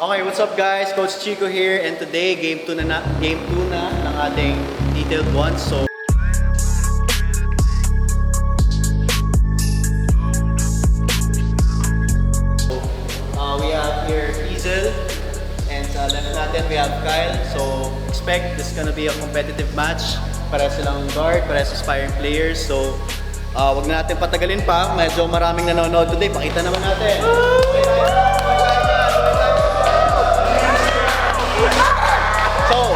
Okay, what's up guys? Coach Chico here, and today game 2 na ng ating detailed ones. So we have here Diesel, and sa left natin we have Kyle. So expect this is gonna be a competitive match. Pareha silang guard, pareha sa aspiring players. So wag na natin patagalin pa. Medyo maraming nanonood today. Pakita naman natin. So,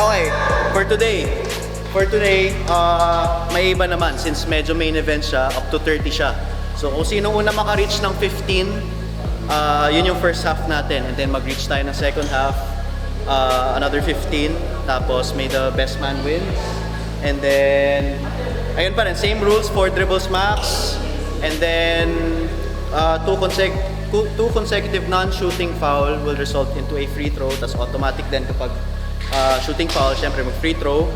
okay, for today, may iba naman since medyo main event siya, up to 30 siya. So, kung sino una maka-reach ng 15, yun yung first half natin. And then mag-reach tayo ng second half, another 15. Tapos may the best man wins. And then, ayun pa rin, same rules, 4 dribbles max. And then, two consecutive non-shooting foul will result into a free throw. Tapos automatic din kapag shooting foul, syempre mag-free throw.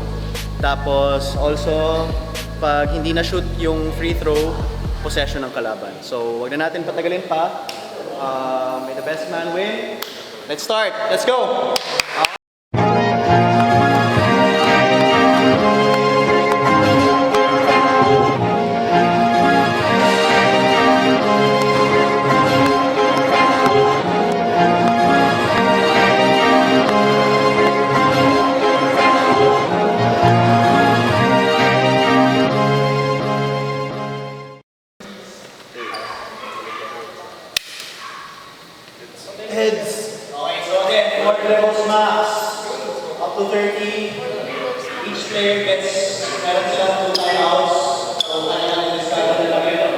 Tapos also, pag hindi na shoot yung free throw, possession ng kalaban. So, wag na natin patagalin pa. May the best man win. Let's start. Let's go! Heads. Okay, so again, 4 dribbles max, up to 30. Each player gets, meron silang 2 timeouts. So, kanya-kanya discard nila kayo.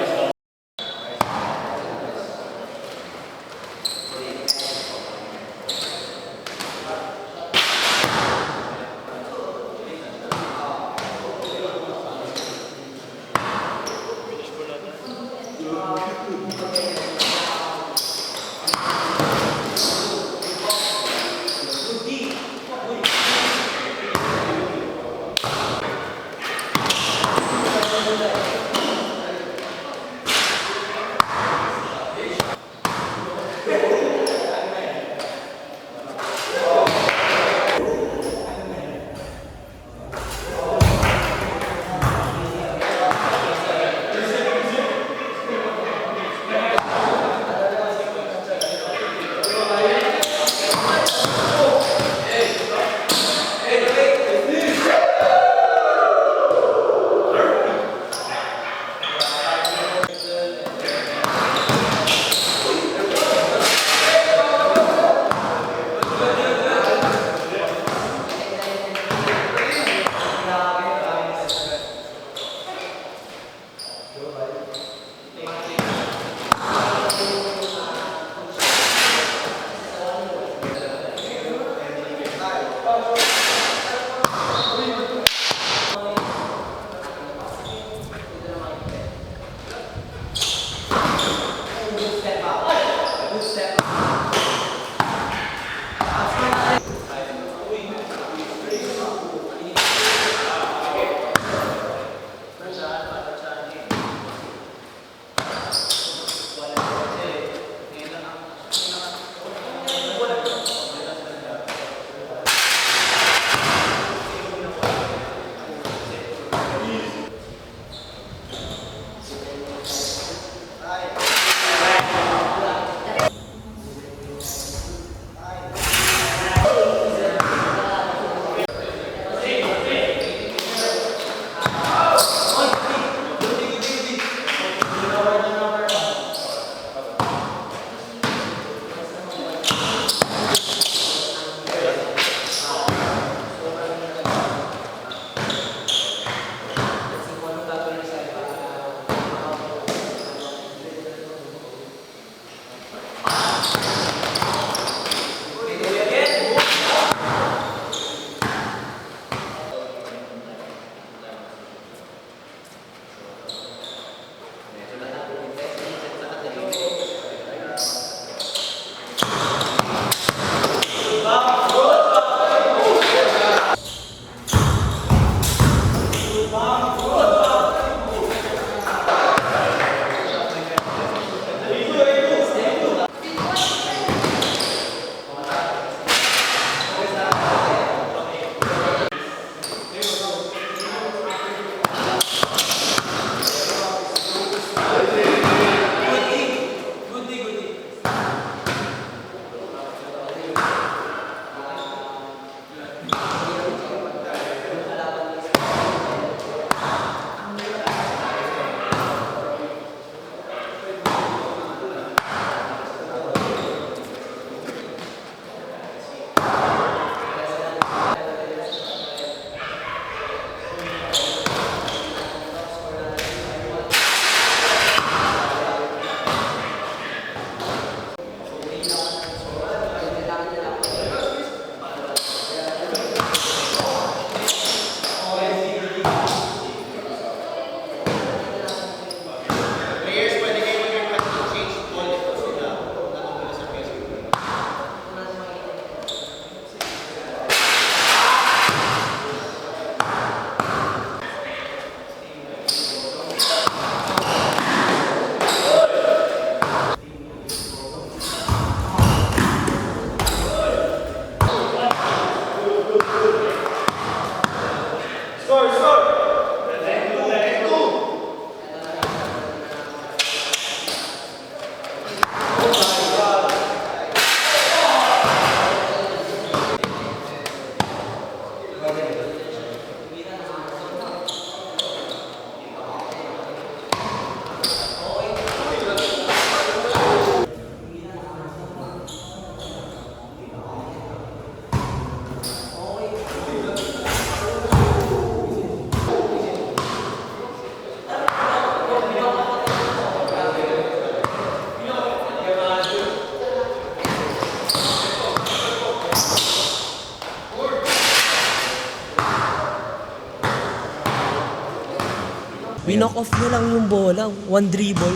Winock off niya lang yung bola. One dribble.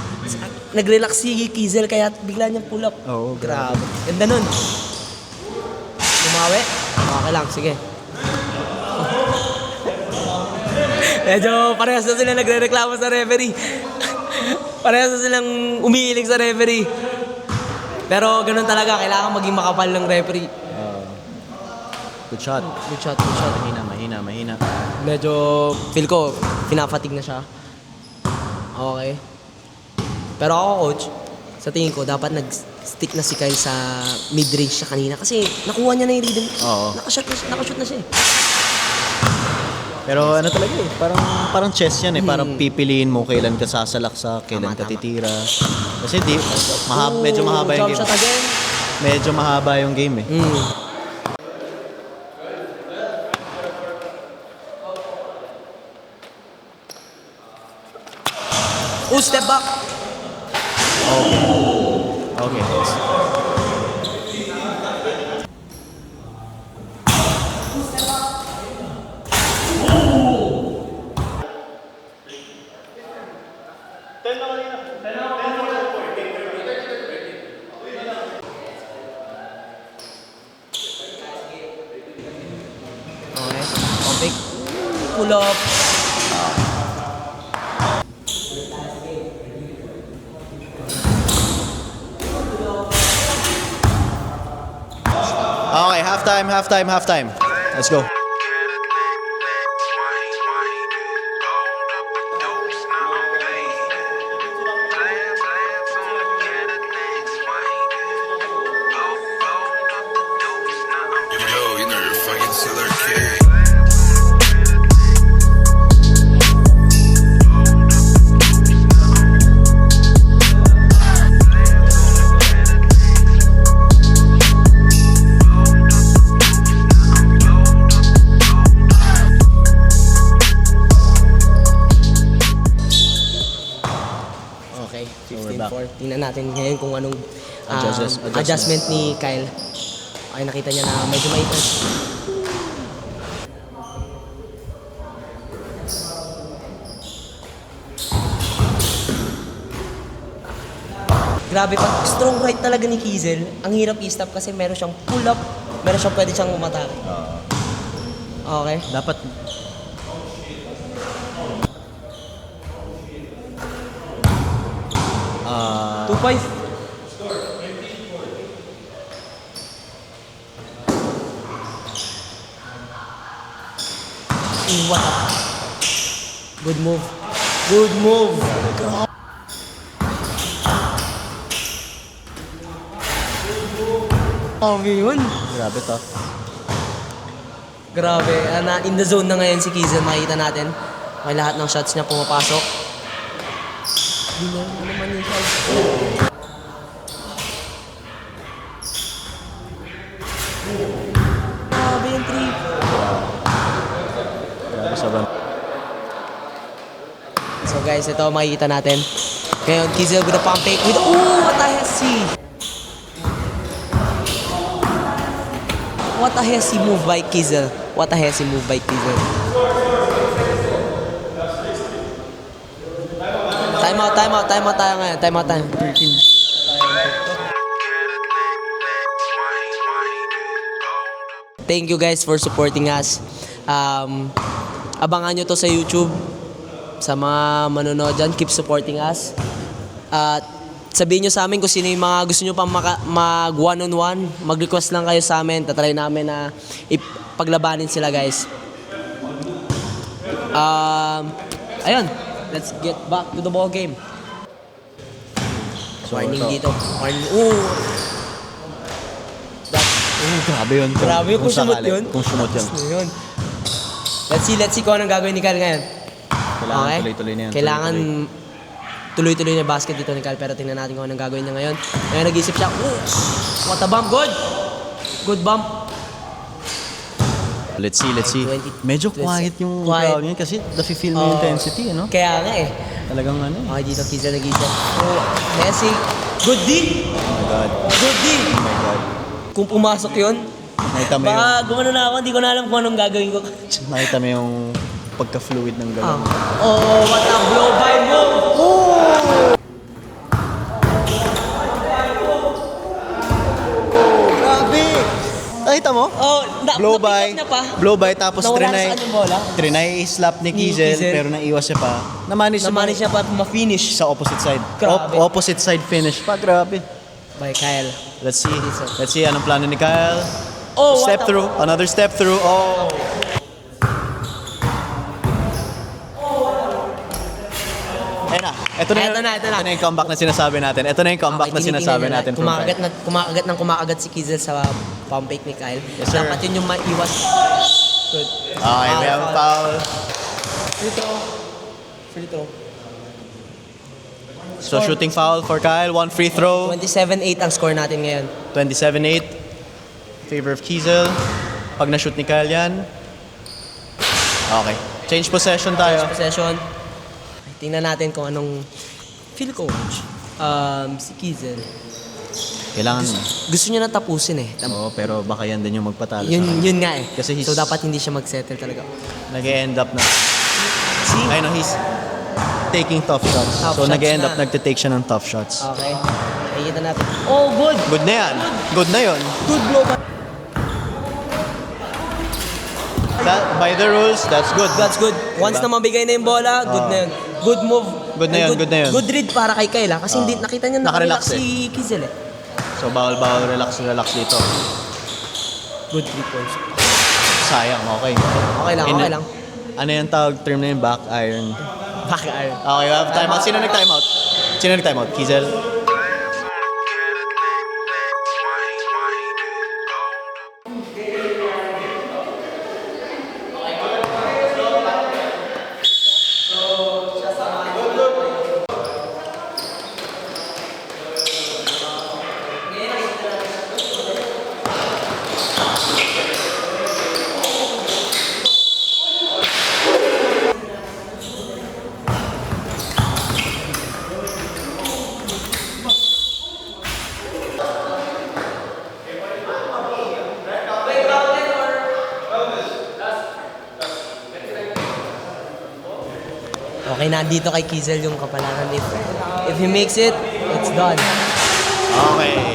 Nag-relax si Kizel kaya bigla niyang pull up. Oo, grabe. Ganda nun. Bumawi. Okay lang, sige. Medyo parehas na sila nagre-reklamo sa referee. Parehas na silang umiiling sa referee. Pero ganun talaga, kailangan maging makapal ng referee. Good shot. Good shot, good shot. Mahina. Medyo feel ko, pinafatig na siya. Okay. Pero ako, coach, sa tingin ko, dapat nag-stick na si Kyle sa mid-range siya kanina. Kasi nakuha niya na yung rhythm. Oo. Nakashoot na siya eh. Pero ano talaga eh, parang chess yan eh. Parang pipiliin mo kailan ka sasalaksak, kailan ka Tama. titira. Kasi medyo mahaba yung Jump game. shot again. Medyo mahaba yung game eh. Step back. Okay. Okay. Topic. Pull up. Okay, halftime. Let's go. Yo, you know you're fucking Killer Kid. Okay, So we're back. 15-4. Tingnan natin ngayon kung anong Adjustment. adjustment ni Kyle. Okay, nakita niya na medyo maitas. Grabe, pag strong right talaga ni Kizel, ang hirap i-stop kasi meron siyang pull up, meron siyang pwede siyang umatake. Okay. Dapat ah 2-5. What up? Good move. Good move. Grabe yun. grabe to. Grabe. In the zone na ngayon si Kizel. Makikita natin. May lahat ng shots niya pumapasok. Hindi niya naman yung shots. Grabe yung trip. Grabe sobrang. So guys, ito makikita natin. Ngayon, Kizel with a pump fake with... Ooh, what a hesi! What a hesi move by Kizel. What a hesi move by Kizel. Time out tayo ngayon. Time out tayo. 13. Thank you guys for supporting us. Abangan nyo to sa YouTube. Sa mga manonood dyan, keep supporting us. At sabihin nyo sa amin kung sino yung mga gusto nyo pang mag one-on-one. Mag-request lang kayo sa amin. Tatry namin na ipaglabanin sila guys. Ayun. Let's get back to the ball game. So, Warning ito. dito. Warning. Ooh. Grabe yun. Grabe kung sumot sakali. yun. Kung sumot yun. Ano yun? Let's see kung anong gagawin ni Kyle ngayon. Kailangan Okay? tuloy-tuloy na yan. Kailangan tuloy-tuloy na basket dito ni Kyle, pero tingnan natin kung anong gagawin niya ngayon. Ngayon nag-isip siya, what a bump, good! Good bump. Let's see. 20. Medyo quiet yung Quiet. crowd niya kasi nafe-feel mo yung intensity, ano? Kaya nga eh. Talagang ano eh. Okay, dito Kizel nag-isip. Oh, Messi, good D! Oh my God. Good D! Oh my God. Kung pumasok yun, Nakita mo yung, baka gumano na ako, hindi ko na alam kung anong gagawin ko. nakita mo yung pagka-fluid ng galaw. Oh, what a blow by move! Grabe! Nakita mo? Oh, Blow by, niya pa. blow by, tapos Nawala trinay. na sa kanyang bola. Trinay slap ni Ni Kizel, Kizel. pero naiwas siya pa. Namanage Namanage niya pa ma-finish sa opposite side. Grabe. Opposite side finish pa, grabe. by Kyle. Let's see. Let's see anong plano ni Kyle. Oh, what Step a- through, another step through. Oh. Ayan na. Ito na, Ito na. Ito na yung comeback na sinasabi natin. Ito na yung comeback na tinitingnan sinasabi nila. natin. from Kumakagat si Kizel sa pump fake ni Kyle. Yes, sir. Dapat yun yung maiwas. Good. Okay, we have a foul. Free throw. So shooting foul for Kyle. One free throw. 27-8 ang score natin ngayon. 27-8. Favor of Kizel. Pag na-shoot ni Kyle yan. Okay. Change possession tayo. Possession. Tingnan natin kung anong feel coach. Si Kizel. Kailangan. Gusto niya na tapusin eh. Oo, pero baka yan din yung magpatalo sa Yun nga eh. Kasi he's- So dapat hindi siya mag-settle talaga. Nag-end up na. See? I know, he's taking tough shots. Tough So shots nag-end up, na. nagtitake siya ng tough shots. Okay. Nakikita natin. Oh, good! Good na yan. Good na yun. Good blow by... By the rules, that's good. That's good. Once na mabigay na yung bola, good na yun. Good move. Good na And yun, good na yun. Good read para kay Kyle kasi hindi nakita niya Nakarelax nakarelax si Kizel eh. So bawal relax dito. Good 3 points. Sayang, okay. Okay lang, okay lang. Ano yung tawag term na yung back iron? Back iron. Okay, we have timeout. Sino nag-timeout? Sino nag-timeout? Kizel? Okay, nandito kay Kizel yung kapalaran. If he makes it, it's done. Okay.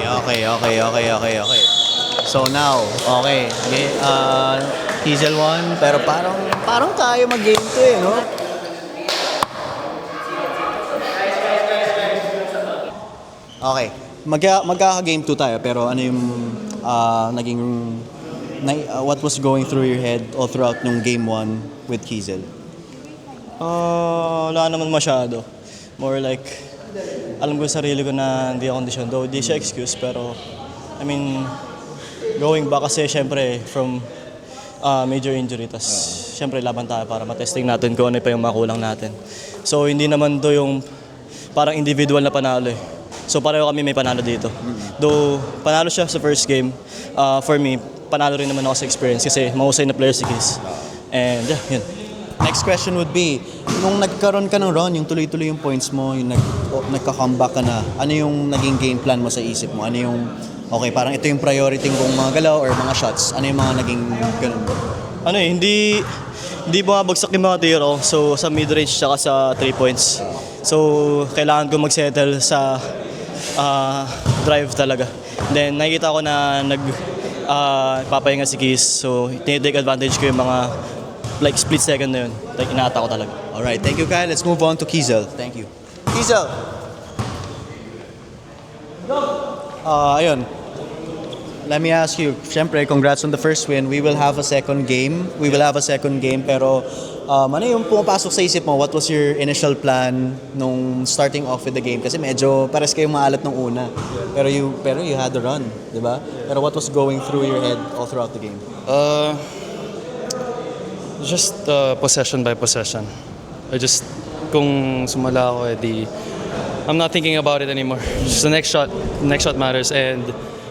So now, okay. Kizel won, pero parang tayo mag-game to eh, no? Okay. Magkaka-game 2 tayo, pero ano yung what was going through your head all throughout nung game 1 with Kizel? Wala naman masyado. More like, alam ko sa sarili ko na hindi ako kondisyon. Though, di siya excuse, pero, I mean, going back kasi, syempre, from major injury, tas, syempre, laban tayo para matesting natin kung ano pa yung makulang natin. So, hindi naman do yung parang individual na panalo eh. So, pareho kami may panalo dito. Though, panalo siya sa first game, for me, panalo rin naman ako sa experience kasi mahusay na player si Kiz. And, yeah, yun. Next question would be, nung nagkaroon ka ng run, yung tuloy-tuloy yung points mo, yung nagka-comeback ka na, ano yung naging game plan mo sa isip mo? Ano yung, okay, parang ito yung priority kong mga galaw or mga shots? Ano yung mga naging ganun? Ano eh, hindi bumabagsak yung mga tiro. So, sa mid-range tsaka sa 3 points. So, kailangan ko mag-settle sa drive talaga. Then, nakikita ko na papahinga si Kiz. So, tinitake advantage ko yung mga like split second na yun. Like, inaata ko talaga. Alright, thank you Kyle. Let's move on to Kizel. Thank you. Kizel! Ayun. Let me ask you, syempre, congrats on the first win. We will have a second game. Pero ano yung pumapasok sa isip mo? What was your initial plan nung starting off with the game? Kasi medyo pares kayong maalat nung una. Pero you had the run, di ba? Pero what was going through your head all throughout the game? Just possession by possession. Kung sumala ako, I'm not thinking about it anymore. Just the next shot matters. And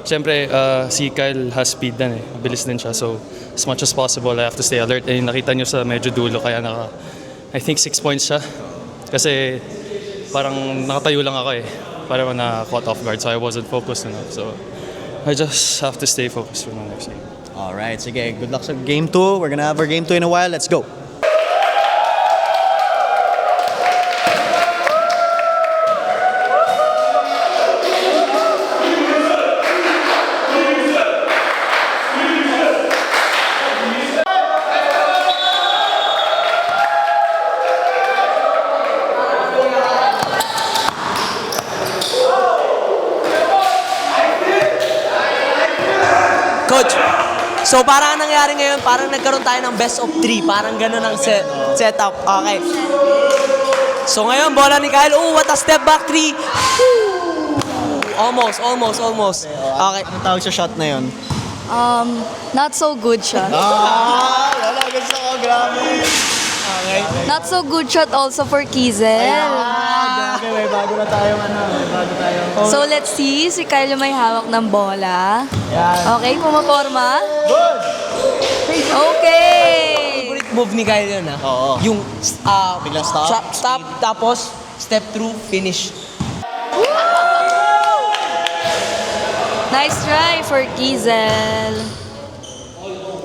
syempre, si Kyle has speed din eh. Mabilis din siya. So, as much as possible, I have to stay alert. And nakita nyo sa medyo dulo, kaya I think 6 points siya. Kasi parang nakatayo lang ako eh. Parang na-caught off guard, so I wasn't focused enough. So, I just have to stay focused for the next game. Alright, sige. Good luck sa game 2. We're gonna have our game 2 in a while. Let's go. Coach. So, parang ang nangyari ngayon, parang nagkaroon tayo ng best of 3. Parang gano'n ang setup. Okay. So, ngayon, bola ni Kyle. Oh, what a step back 3. Almost. Okay. Anong tawag sa shot na yun? Not so good shot. Wala, gusto ko, grabe. Okay. Not so good shot also for Kizel. Grabe, may bago na tayong So let's see, si Kyle yung may hawak ng bola. Okay, pumaporma. Good! Okay. Favorite move ni Kyle yun, ha? Oo. Yung, Biglang stop. Stop, tapos, step through, finish. Nice try for Kizel.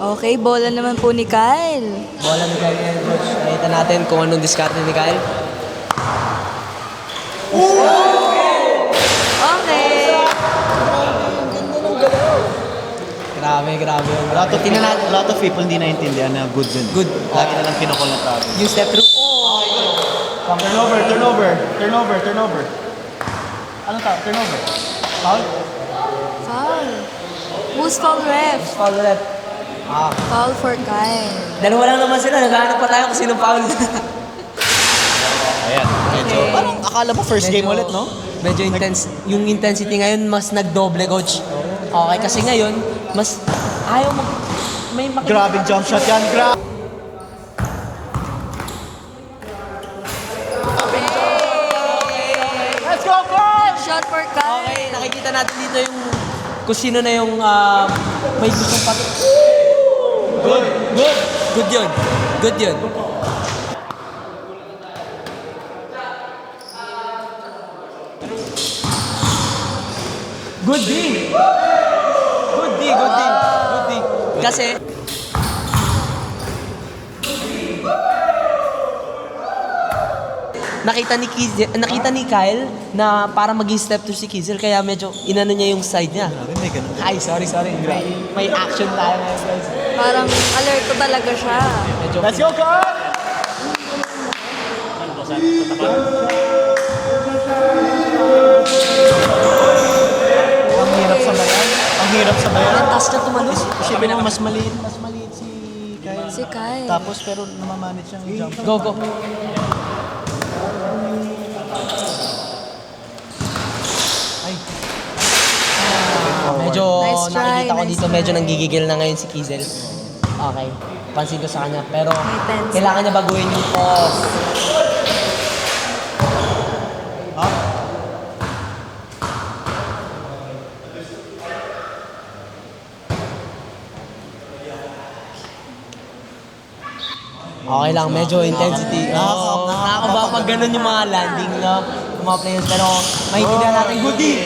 Okay, bola naman po ni Kyle. Bola ni Kyle ngayon, Coach. Nakita natin kung anong diskarte ni Kyle. Okay. Grabe. A lot of people hindi naintindihan na good dun. Good. Lagi na lang kinukul ng tao. Yung step through. Turnover. Ano ta? Turnover. Foul? Foul. Who's foul, ref? Foul rep. Foul for Kyle. Dalawa lang naman sila. Naghahanap pa tayo kung sinong foul. Ayan. Medyo, parang akala mo first game ulit, no? Medyo intense. Yung intensity ngayon, mas nagdoble, Coach. Okay, kasi ngayon, mas ayaw mag... May Grabe jump shot yan, grabe. Let's go, Good shot for Kyle. Okay, nakikita natin dito yung kung sino na yung may gustong pati. Good yun. Good D. Kasi nakita ni Kyle na para mag-step to si Kizel kaya medyo inano niya yung side niya. May ganun. Ay, sorry. May action tayo ngayon, guys. Parang alerto talaga siya. Let's go, Carl! Ang hirap sa bayan. Ang taas na tumalos. Isipin mo, mas maliit si Kyle. Si Kyle. Tapos pero namamanage siyang jump. Go. Medyo Nice try, nakikita ko nice dito, medyo nanggigigil na ngayon si Kizel. Okay. Pansin ko sa kanya. Pero May tense. kailangan niya baguhin yung toss. Okay lang, medyo intensity. Nakakaba pag ganun yung mga landing na ng mga players. Pero maintindihan natin, goodie.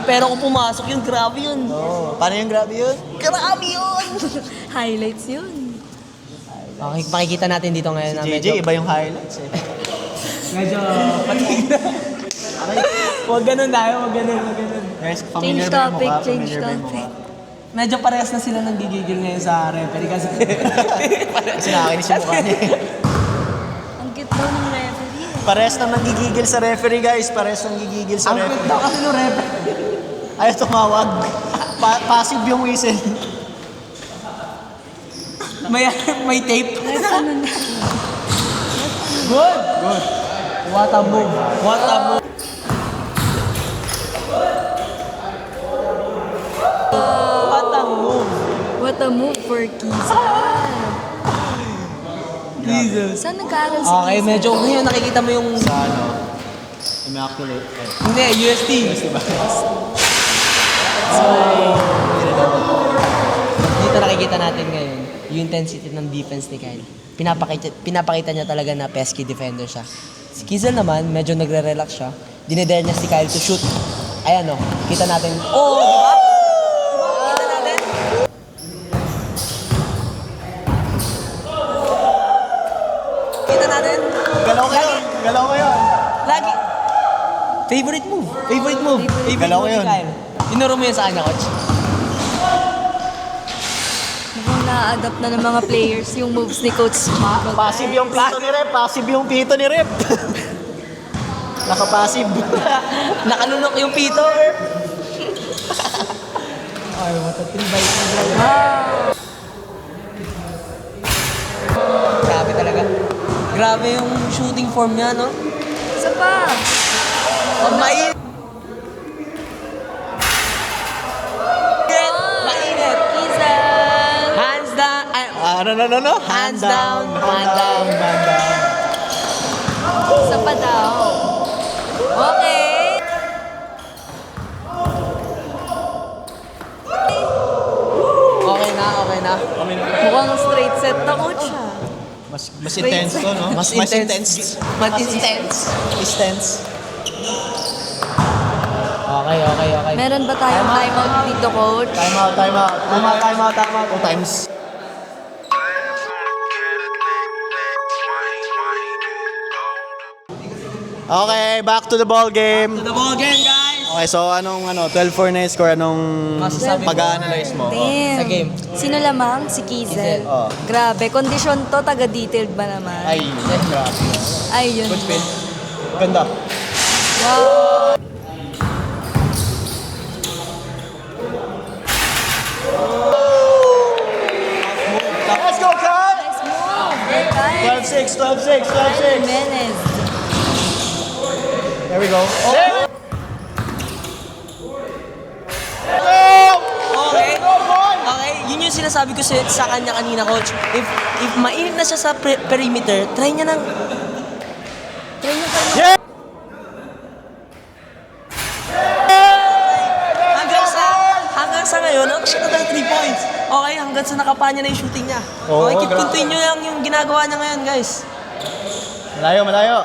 Pero kung pumasok yun, grabe yun. Paano yung grabe yun? Grabe yun! Highlights yun. Okay, makikita natin dito ngayon na medyo... JJ, iba yung highlights eh. Medyo patigil na. Huwag ganun tayo, huwag ganun. Guys, Change familiar ba yung topic, mukha? change Familiar ba yung topic. mukha? Medyo parehas na sila nang gigigil ngayon sa referee kasi... Kasi nakakainis yung mukha niya. Ang cute daw ng referee. Parehas na nanggigigil sa referee, guys. Parehas na nanggigigil sa Ang quick referee. daw kasi nung referee. Ayaw tumawag. Passive yung whistle. May tape. Good. What a move. What a move for Kizel. Jesus. Saan nag-aaral si Okay, Kizel? medyo ngayon nakikita mo yung... Sa ano? Immaculate. Hindi, UST. Dito nakikita natin ngayon yung intensity ng defense ni Kyle. Pinapakita niya talaga na pesky defender siya. Si Kizel naman, medyo nagre-relax siya. Dinedare niya si Kyle to shoot. Ayan o, kita natin. Oh, di ba? Kita natin. Kita natin. Galaw ko yun. Lagi. Favorite move. Favorite move Galaw ko ni yun. Kyle. Tinuro mo yan sa kanya, coach. Mukhang na-adapt na ng mga players yung moves ni Coach Chico. Passive yung pito ni Rep. Nakapasib. Nakalunok yung pito. Ay, what a 3x3. Grabe talaga. Grabe yung shooting form niya, no? Isa pa. Mainit. Mainit. Kizel. Hands down. Ay, No. hands down. Hand down. Isa pa daw. Okay. Okay na. Mukhang straight set na, coach, ha? Mas intense to, no? Mas intense. Mas intense. Okay. Meron ba tayong timeout dito, coach? Time out. 2 times. Okay, back to the ball game. To the ball game, guys. Okay, so anong 12-4 na yung score? Anong Masasabi mo? pag-a-analyze mo? Damn. Sa game. Sino lamang? Si Kizel. Oh. Grabe. Kondisyon to, taga-detailed ba naman? Ay, grabe. Ay, yun. Good spin. Ganda. Wow. Let's go, Kyle! Nice move. Good guys. 12-6. Jimenez. There we go. Okay, yun yung sinasabi ko sa kanya kanina, coach. If mainit na siya sa perimeter, try niya ng... Yeah! Hanggang sa ngayon, siya na 3 points. Okay, hanggang sa nakapa niya na yung shooting niya. Oo, Okay, keep grabe. continue lang yung ginagawa niya ngayon, guys. Malayo.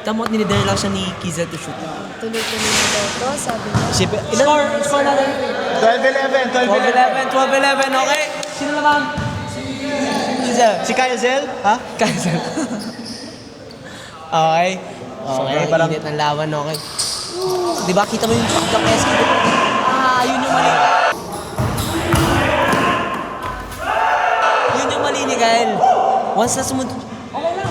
Kamot, nilidare lang siya ni Kizel to shoot. Tuloy-tuloy na daw to, sabi niya. Score natin. 12-11. 12-11, okay? Sino naman? Kizel. Si Kyle Zell? Ha? Kizel. Okay. Okay, Parang parang- init ng laban, okay? Di ba, kita mo yung pagka-peski? Yun yung mali. Yun yung mali ni Kyle. Once na sumunod... Okay lang.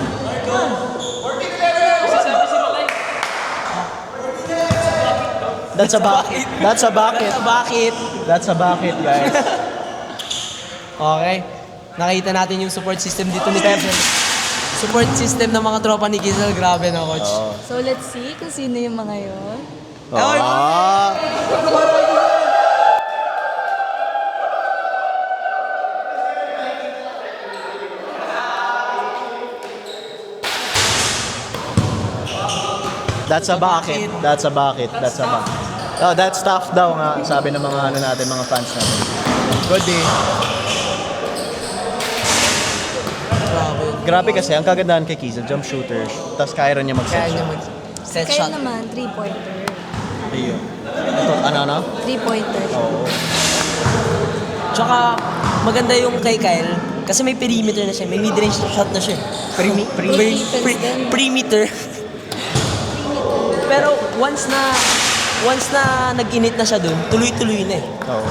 That's a bucket. That's a bucket. Bakit? That's a bucket, guys. Okay. Nakita natin yung support system dito ni Kizel. Support system ng mga tropa ni Kizel. Grabe na, coach. So, let's see kung sino yung mga yun. Ah. That's a bucket. Oh, that's tough daw nga, sabi ng mga mga fans natin. Good day. Grabe. Grabe kasi, ang kagandahan kay Kizel, jump shooter, tapos kaya rin niya Kaya mag-set niya shot. mag-set Kayo shot. naman, 3-pointer. Ayun. Ito, ano? 3-pointer. Oo. Tsaka, maganda yung kay Kyle. Kasi may perimeter na siya. May mid-range shot na siya. Perimeter. Pero once na nag-init na siya dun, tuloy-tuloy na eh. Oo.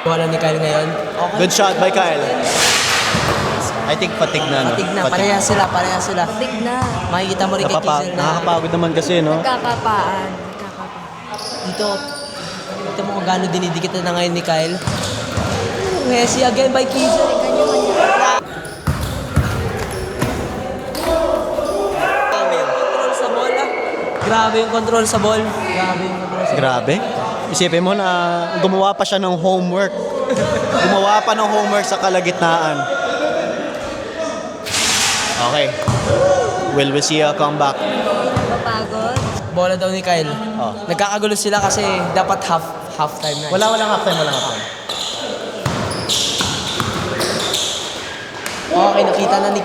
Wala ni Kyle ngayon. Okay. Good shot by Kyle. I think fatigue na, no? Patig na. Pareha sila. Big na. Makikita mo rin kay Kizel na Nakakapagod naman kasi, no? Nagkakapaan. dito mo kung gaano dinidikit na ngayon ni Kyle. Messi again by Kizel. Control sa ball ah. Grabe yung control sa ball. Grabe. Isipin mo na gumawa pa siya ng homework. Gumawa pa ng homework sa kalagitnaan. Okay. Will we see a comeback? Mapagod. Bola daw ni Kyle. Oh. Nagkakagulo sila kasi dapat half time na. Walang halftime. Okay, nakita na ni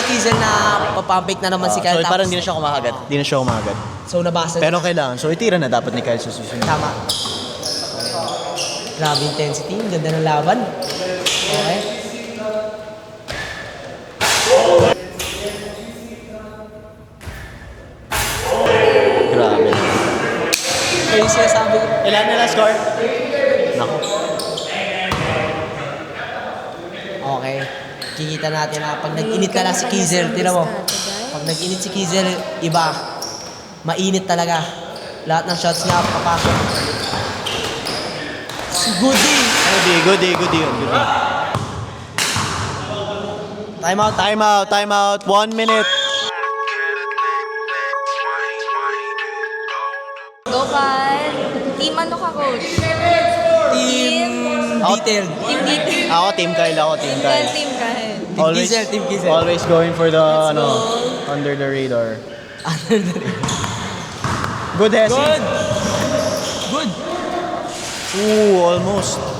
Kizel na papampik na naman si Kyle. So parang hindi na siya kumahagat. So nabasa Pero kailangan. So itira na dapat ni Kyle sa susunod. Tama. Grabe intensity. Ang ganda ng laban. Okay. Grabe. So yung sinasabi ko. Ilan na score? Nako. Okay. Kikita natin na pag nag-init na lang si Kizel. Tira mo. Pag Pag nag-init si Kizel, iba. Mainit talaga. Lahat ng shots niya, papasok. Goodie! Goodie yun. Time out. Time out. 1 minute. Go, Kyle. Team ano ka, coach? Team detailed. Team detail. Ako, Team Kyle. Team Kyle, Team Kyle. Team Kizel. Always going for the, go. under the radar. Good, Hesi. Good. Ooh,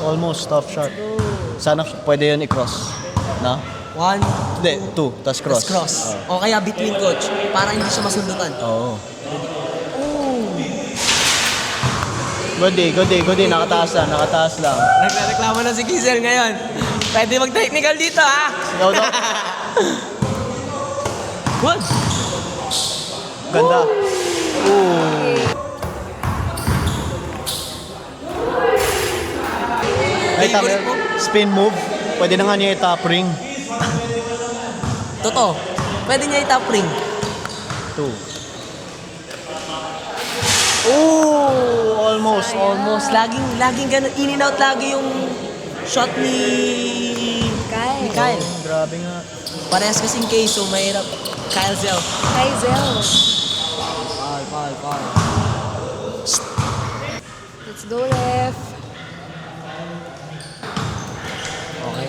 almost. Tough shot. Sana pwede yun i-cross. Na? 1, Hindi, 2. Tas cross. Let's cross. O kaya between coach, para hindi siya masundutan. Oo. Good. Nakataas lang. Nagreklamo na si Kizel ngayon. Pwede mag-technical dito, ha? Sigaw daw. Good. Ganda. Ay, tama yun. Spin move. Pwede na nga niya i-top ring. Totoo. Pwede niya i-top ring. 2. Ooh, almost. Laging ganun. In and out lagi yung shot ni Kyle. Grabe nga. Parehas kasing case, so mahirap. Kyle Zell. Kyle. Foul. Let's go, Ref. Okay.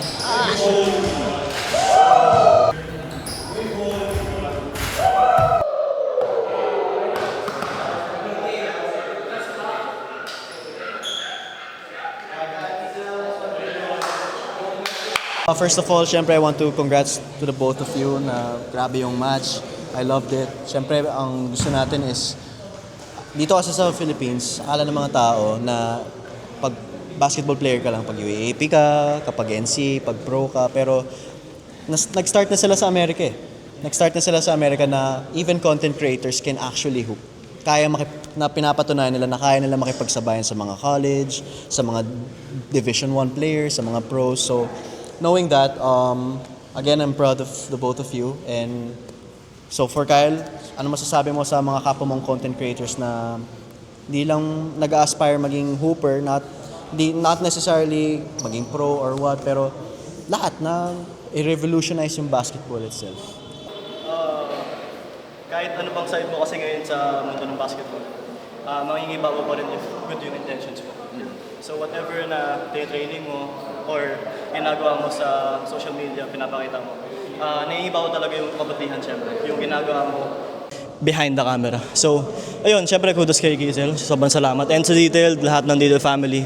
First of all, syempre I want to congrats to the both of you na grabe yung match. I loved it. Syempre, ang gusto natin is dito kasi sa Philippines, akala ng mga tao na pag basketball player ka lang, pag UAAP ka, kapag NC, pag pro ka, pero nag-start na sila sa Amerika eh. Nag-start na sila sa Amerika na even content creators can actually hoop. Na pinapatunayan nila na kaya nila makipagsabayan sa mga college, sa mga Division 1 players, sa mga pros. So, knowing that, again, I'm proud of the both of you. And so for Kyle, ano masasabi mo sa mga kapwa mong content creators na di lang nag-aspire maging hooper, not necessarily maging pro or what, pero lahat na i-revolutionize yung basketball itself? Kahit ano bang side mo kasi ngayon sa mundo ng basketball, mangingiba mo pa rin if good yung intentions mo. So whatever na training mo or ginagawa mo sa social media, pinapakita mo, nangingiba ko talaga yung kabutihan syempre, yung ginagawa mo behind the camera. So, ayun, syempre kudos kay Kizel, sobrang salamat. And sa Detailed, lahat ng Detailed family.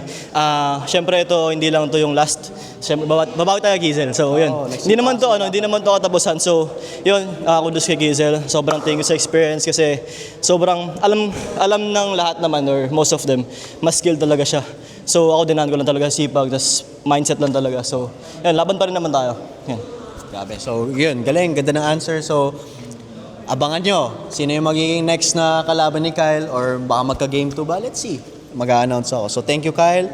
Syempre ito, hindi lang to yung last. Syempre, babawi tayo Kizel. So, yun. Hindi naman to katapusan. So, yun, kudos kay Kizel. Sobrang thank you sa experience kasi sobrang alam ng lahat naman or most of them, mas skilled talaga siya. So, ako dinahan ko lang talaga sipag, tas mindset lang talaga. So, yun, laban pa rin naman tayo. Yan. Grabe. So, yun, galing. Ganda ng answer. So, abangan nyo, sino yung magiging next na kalaban ni Kyle or baka magka-game 2 ba? Let's see. Mag-a-announce ako. So, thank you, Kyle.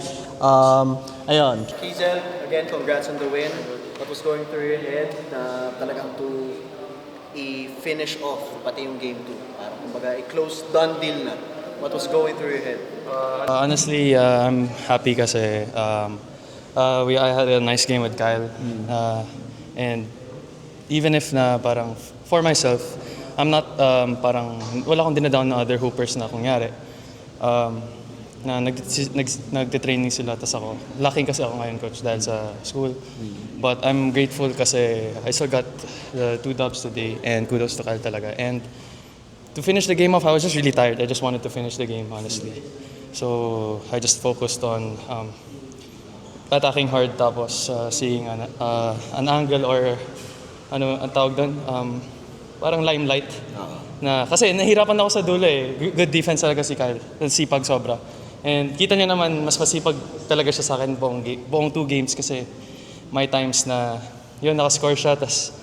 Ayun. Kizel, again, congrats on the win. What was going through your head na talagang to i-finish off pati yung game 2? Parang kumbaga, i-close, done deal na. What was going through your head? Honestly, I'm happy kasi I had a nice game with Kyle. And even if na parang for myself, I'm not parang wala akong dinadown na other hoopers na kunyari na nagte-training sila tas ako. Lucky kasi ako ngayon coach dahil sa school. But I'm grateful kasi I still got the 2 dubs today and kudos to Kyle talaga. And to finish the game off, I was just really tired. I just wanted to finish the game honestly. So I just focused on attacking hard tapos seeing an angle or ano ang tawag doon? Parang limelight. Na, kasi nahirapan ako sa dulo eh. Good defense talaga si Kyle. Sipag sobra. And kita niyo naman, mas masipag talaga siya sa akin buong 2 games kasi may times na yun, nakascore siya, tapos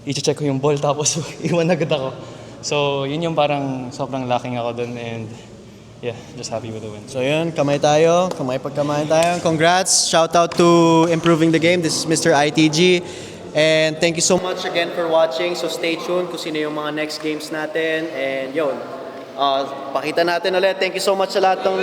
i-check ko yung ball, tapos iwan agad ako. So, yun yung parang sobrang lacking ako dun and yeah, just happy with the win. So yun, kamay tayo. Kamay pagkamay tayo. Congrats. Shout out to improving the game. This is Mr. ITG. And thank you so much again for watching. So stay tuned kung sino yung mga next games natin. And yun, pakita natin ulit. Thank you so much sa lahat ng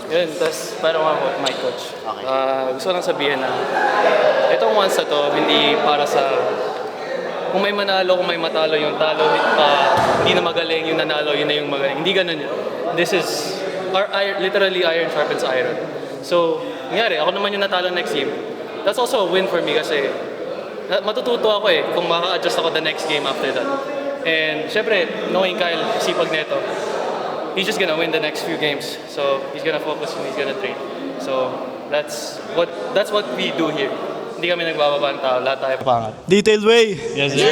Yun, tapos parang ako, my coach. Okay. Gusto ko lang sabihin na itong once na to, hindi para sa kung may manalo, kung may matalo yung talo, hindi na magaling, yung nanalo, yun na yung magaling. Hindi ganun yun. This is literally iron sharpens iron. So, nangyari, ako naman yung natalo next game. That's also a win for me kasi matututo ako kung maka-adjust ako the next game after that. And syempre, knowing Kyle, sipag neto, he's just gonna win the next few games. So he's gonna focus and he's gonna train. So that's what we do here. Hindi kami nagbababa ng tao, lahat tayo Pangat. Detailed way! Yes, sir.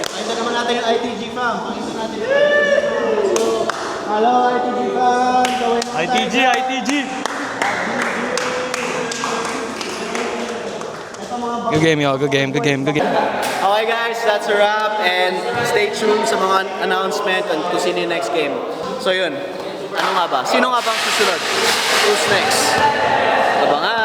Pakita naman natin yung ITG fam. Pakita natin yung ITG fam. So, hello ITG fam. Gawin mo ITG, tayo. ITG! Good game, y'all. Good game, good game, good game. Okay guys, that's a wrap. And stay tuned sa mga announcement and kung sino yung next game. So yun, ano nga ba? Sino nga ba ang susunod? Who's next? Abangan!